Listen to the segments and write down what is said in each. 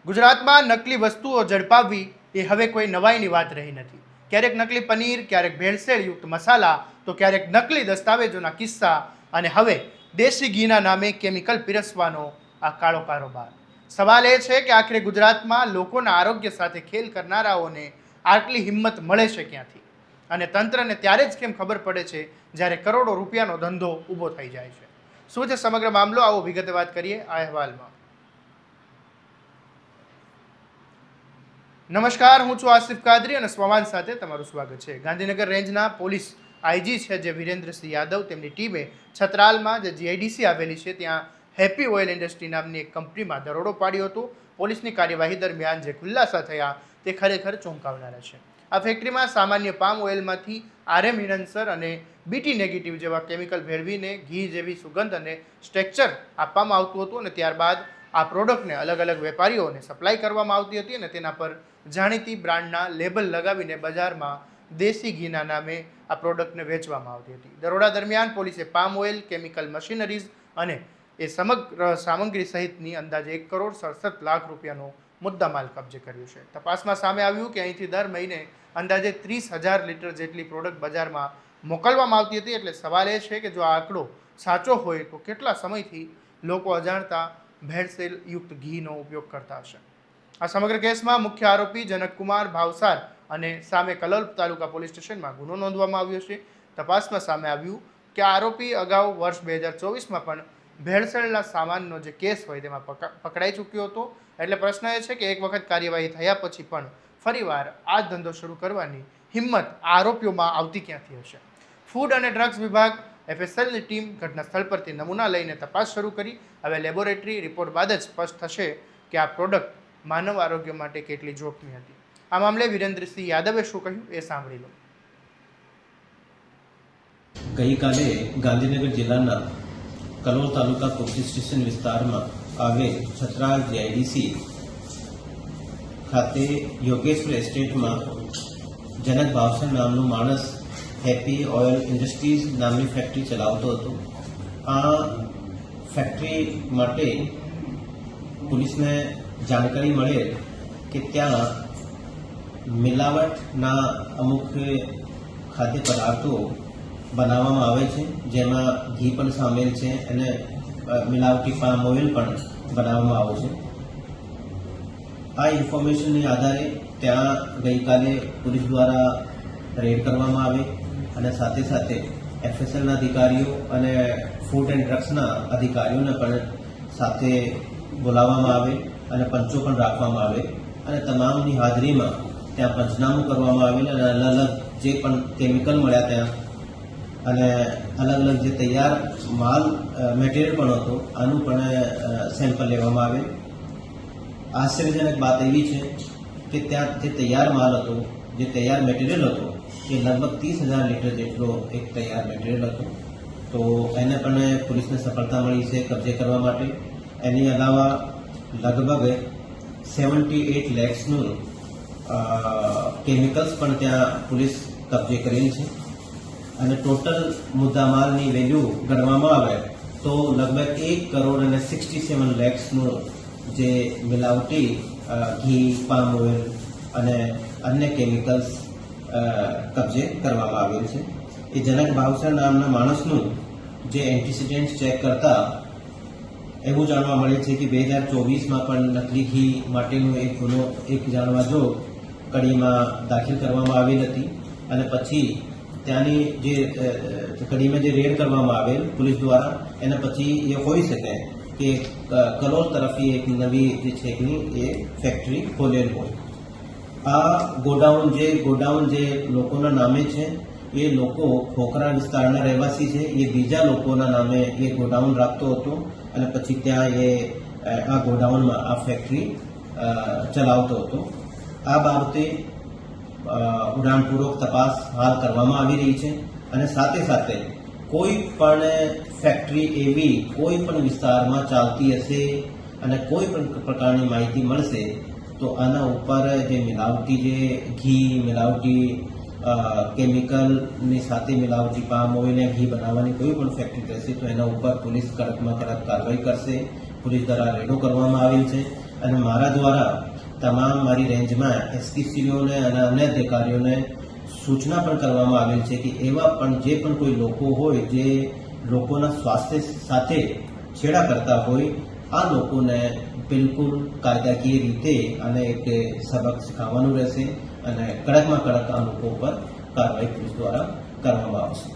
ગુજરાતમાં નકલી વસ્તુઓ ઝડપાવવી એ હવે કોઈ નવાઈની વાત રહી નથી. ક્યારેક નકલી પનીર, ક્યારેક ભેળસેળયુક્ત મસાલા, તો ક્યારેક નકલી દસ્તાવેજોના કિસ્સા અને હવે દેશી ઘીના નામે કેમિકલ પીરસવાનો આ કાળો કારોબાર. સવાલ એ છે કે આખરે ગુજરાતમાં લોકોના આરોગ્ય સાથે ખેલ કરનારાઓને આટલી હિંમત મળે છે ક્યાંથી? અને તંત્રને ત્યારે જ કેમ ખબર પડે છે જ્યારે કરોડો રૂપિયાનો ધંધો ઊભો થઈ જાય છે? શું છે સમગ્ર મામલો? આવો વિગતે વાત કરીએ આ અહેવાલમાં. નમસ્કાર, હું છું આસિફ કાદરી અને સ્વમાન સાથે તમારું સ્વાગત છે. ગાંધીનગર રેન્જના પોલીસ આઈજી છે જે વિરેન્દ્રસિંહ યાદવ, તેમની ટીમે છત્રાલમાં જે જીઆઈડીસી આવેલી છે ત્યાં હેપી ઓઇલ ઇન્ડસ્ટ્રી નામની એક કંપનીમાં દરોડો પાડ્યો હતો. પોલીસની કાર્યવાહી દરમિયાન જે ખુલાસા થયા તે ખરેખર ચોંકાવનારા છે. આ ફેક્ટરીમાં સામાન્ય પામ ઓઇલમાંથી આરએમ ઇનન્સર અને બીટી નેગેટિવ જેવા કેમિકલ ભેળવીને ઘી જેવી સુગંધ અને સ્ટ્રક્ચર આપવામાં આવતું હતું અને ત્યારબાદ આ પ્રોડક્ટને અલગ અલગ વેપારીઓને સપ્લાય કરવામાં આવતી હતી અને તેના પર જાણીતી બ્રાન્ડના લેબલ લગાવીને બજારમાં દેશી ઘીના નામે આ પ્રોડક્ટને વેચવામાં આવતી હતી. દરોડા દરમિયાન પોલીસે પામ ઓઇલ, કેમિકલ મશીનરીઝ અને એ સમગ્ર સામગ્રી સહિતની અંદાજે 1,67,00,000 રૂપિયાનો મુદ્દામાલ કબજે કર્યો છે. તપાસમાં સામે આવ્યું કે અહીંથી દર મહિને અંદાજે 30,000 લીટર જેટલી પ્રોડક્ટ બજારમાં મોકલવામાં આવતી હતી. એટલે સવાલ એ છે કે જો આ આંકડો સાચો હોય તો કેટલા સમયથી લોકો અજાણતા ભેળસેળયુક્ત ઘીનો ઉપયોગ કરતા હશે? આ સમગ્ર કેસમાં મુખ્ય આરોપી જનકકુમાર ભાવસાર અને સામે કલોલ તાલુકા પોલીસ સ્ટેશનમાં ગુનો નોંધવામાં આવ્યો છે. તપાસમાં સામે આવ્યું કે આરોપી અગાઉ વર્ષ 2024માં પણ ભેળસેળના સામાનનો જે કેસ હોય તેમાં પકડાઈ ચૂક્યો હતો. એટલે પ્રશ્ન એ છે કે એક વખત કાર્યવાહી થયા પછી પણ ફરીવાર આ ધંધો શરૂ કરવાની હિંમત આરોપીઓમાં આવતી ક્યાંથી હશે? ફૂડ અને ડ્રગ્સ વિભાગ એફએસએલની ટીમ ઘટના સ્થળ પરથી નમૂના લઈને તપાસ શરૂ કરી. હવે લેબોરેટરી રિપોર્ટ બાદ જ સ્પષ્ટ થશે કે આ પ્રોડક્ટ માનવ આરોગ્ય માટે કેટલી જોખમી હતી. આ મામલે વિરેન્દ્રસિંહ યાદવે શું કહ્યું એ સાંભળી લો. ગઈકાલે ગાંધીનગર જિલ્લાના કલોલ તાલુકા પોલીસ સ્ટેશન વિસ્તારમાં આવેલ છત્રાલ જીઆઈડીસી ખાતે યોગેશ્વર એસ્ટેટમાં જનક ભાવસર નામનો માણસ હેપી ઓઇલ ઇન્ડસ્ટ્રીઝ નામની ફેક્ટરી ચલાવતો હતો. આ ફેક્ટરી માટે પોલીસને જાણકારી મળે કે ત્યાં મિલાવટના અમુક ખાદ્ય પદાર્થો બનાવવામાં આવે છે, જેમાં ઘી પણ સામેલ છે અને મિલાવટી પામ ઓઇલ પણ બનાવવામાં આવે છે. આ ઇન્ફોર્મેશનને આધારે ત્યાં ગઈકાલે પોલીસ દ્વારા રેડ કરવામાં આવે અને સાથે સાથે એફએસએલના અધિકારીઓ અને ફૂડ એન્ડ ડ્રગ્સના અધિકારીઓને પણ સાથે બોલાવવામાં આવે અને પંચો પણ રાખવામાં આવે અને તમામની હાજરીમાં ત્યાં પંચનામું કરવામાં આવેલ અને અલગ અલગ જે પણ કેમિકલ મળ્યા ત્યાં અને અલગ અલગ જે તૈયાર માલ મટીરિયલ પણ હતો આનું પણ સેમ્પલ લેવામાં આવે. આશ્ચર્યજનક વાત એવી છે કે ત્યાં જે તૈયાર માલ હતો, જે તૈયાર મટીરિયલ હતો એ લગભગ 30,000 લીટર જેટલો એક તૈયાર મટીરિયલ હતો. તો એને પણ પોલીસને સફળતા મળી છે કબજે કરવા માટે. એની અલાવા લગભગ 78 લેક્સનું કેમિકલ્સ પણ ત્યાં પોલીસ કબજે કરેલ છે અને ટોટલ મુદ્દામાલની વેલ્યુ ગણવામાં આવે તો લગભગ 1,67 લાખનું જે મિલાવટી ઘી, પામ ઓઇલ અને અન્ય કેમિકલ્સ કબજે કરવામાં આવેલ છે. એ જનક ભાવસર નામના માણસનું જે એન્ટિસિડન્ટ ચેક કરતા એવું જાણવા મળે છે કે 2024માં પણ નકલી ઘી માટેનો એક ગુનો જાણવા જો કડીમાં દાખલ કરવામાં આવેલ હતી અને પછી ત્યાંની જે કડીમાં જે રેડ કરવામાં આવેલ પોલીસ દ્વારા એના પછી એ હોઈ શકે કે કલોલ તરફથી એક નવી જે છેકની એ ફેક્ટરી ખોલેલ હોય. આ ગોડાઉન જે લોકોના નામે છે એ લોકો ખોખરા વિસ્તારના રહેવાસી છે. એ બીજા લોકોના નામે એ ગોડાઉન રાખતો હતો અને પછી ત્યાં એ આ ગોડાઉનમાં આ ફેક્ટરી ચલાવતો હતો. આ બાબતે ઊંડાણપૂર્વક તપાસ હાલ કરવામાં આવી રહી છે અને સાથે સાથે કોઈ પણ ફેક્ટરી એવી કોઈ પણ વિસ્તારમાં ચાલતી હશે અને કોઈ પણ પ્રકારની માહિતી મળશે તો આના ઉપર જે મિલાવટી જે ઘી, મિલાવટી કેમિકલની સાથે મિલાવટી પામ ઓઇલ અને ઘી બનાવવાની કોઈ પણ ફેક્ટરી રહેશે તો એના ઉપર પોલીસ કડકમાં કડક કાર્યવાહી કરશે. પોલીસ દ્વારા રેડો કરવામાં આવેલ છે અને મારા દ્વારા તમામ મારી રેન્જમાં એસપીસીઓને અને અન્ય અધિકારીઓને સૂચના પણ કરવામાં આવેલ છે કે એવા પણ જે પણ કોઈ લોકો હોય જે લોકોના સ્વાસ્થ્ય સાથે છેડા કરતા હોય આ લોકોને બિલકુલ કાયદાકીય રીતે અને એક સબક શીખવવાનું રહેશે અને કડકમાં કડક આ લોકો પર કાર્યવાહી પોલીસ દ્વારા કરવામાં આવશે.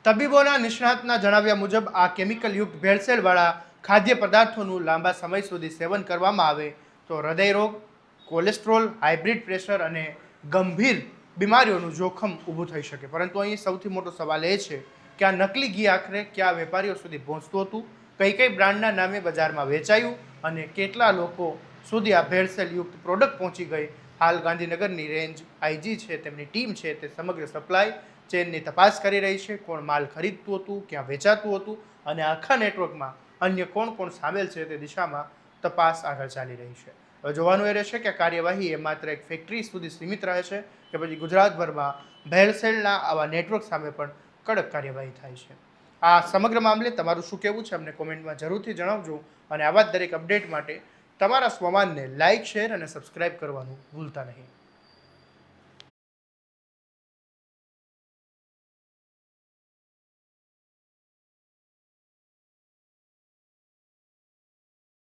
તબીબોના નિષ્ણાતના જણાવ્યા મુજબ આ કેમિકલયુક્ત ભેળસેળવાળા ખાદ્ય પદાર્થોનું લાંબા સમય સુધી સેવન કરવામાં આવે તો હૃદયરોગ, કોલેસ્ટ્રોલ, હાઇબ્રિડ પ્રેશર અને ગંભીર બીમારીઓનું જોખમ ઊભું થઈ શકે. પરંતુ અહીં સૌથી મોટો સવાલ એ છે કે આ નકલી ઘી આખરે કયા વેપારીઓ સુધી પહોંચતું હતું, કઈ કઈ બ્રાન્ડના નામે બજારમાં વેચાયું અને કેટલા લોકો સુધી આ ભેળસેળયુક્ત પ્રોડક્ટ પહોંચી ગઈ. હાલ ગાંધીનગરની રેન્જ આઈજી છે, તેમની ટીમ છે તે સમગ્ર સપ્લાય ચેનની તપાસ કરી રહી છે. કોણ માલ ખરીદતું હતું, ક્યાં વેચાતું હતું અને આખા નેટવર્કમાં અન્ય કોણ કોણ સામેલ છે તે દિશામાં તપાસ આગળ ચાલી રહી છે. હવે જોવાનું એ રહેશે કે કાર્યવાહી એ માત્ર એક ફેક્ટરી સુધી સીમિત રહે છે કે પછી ગુજરાતભરમાં ભેળસેળના આવા નેટવર્ક સામે પણ કડક કાર્યવાહી થાય છે. આ સમગ્ર મામલે તમારું શું કહેવું છે અમને કોમેન્ટમાં જરૂરથી જણાવજો અને આવા જ દરેક અપડેટ માટે તમારા સ્વમાનને લાઇક, શેર અને સબસ્ક્રાઇબ કરવાનું ભૂલતા નહીં.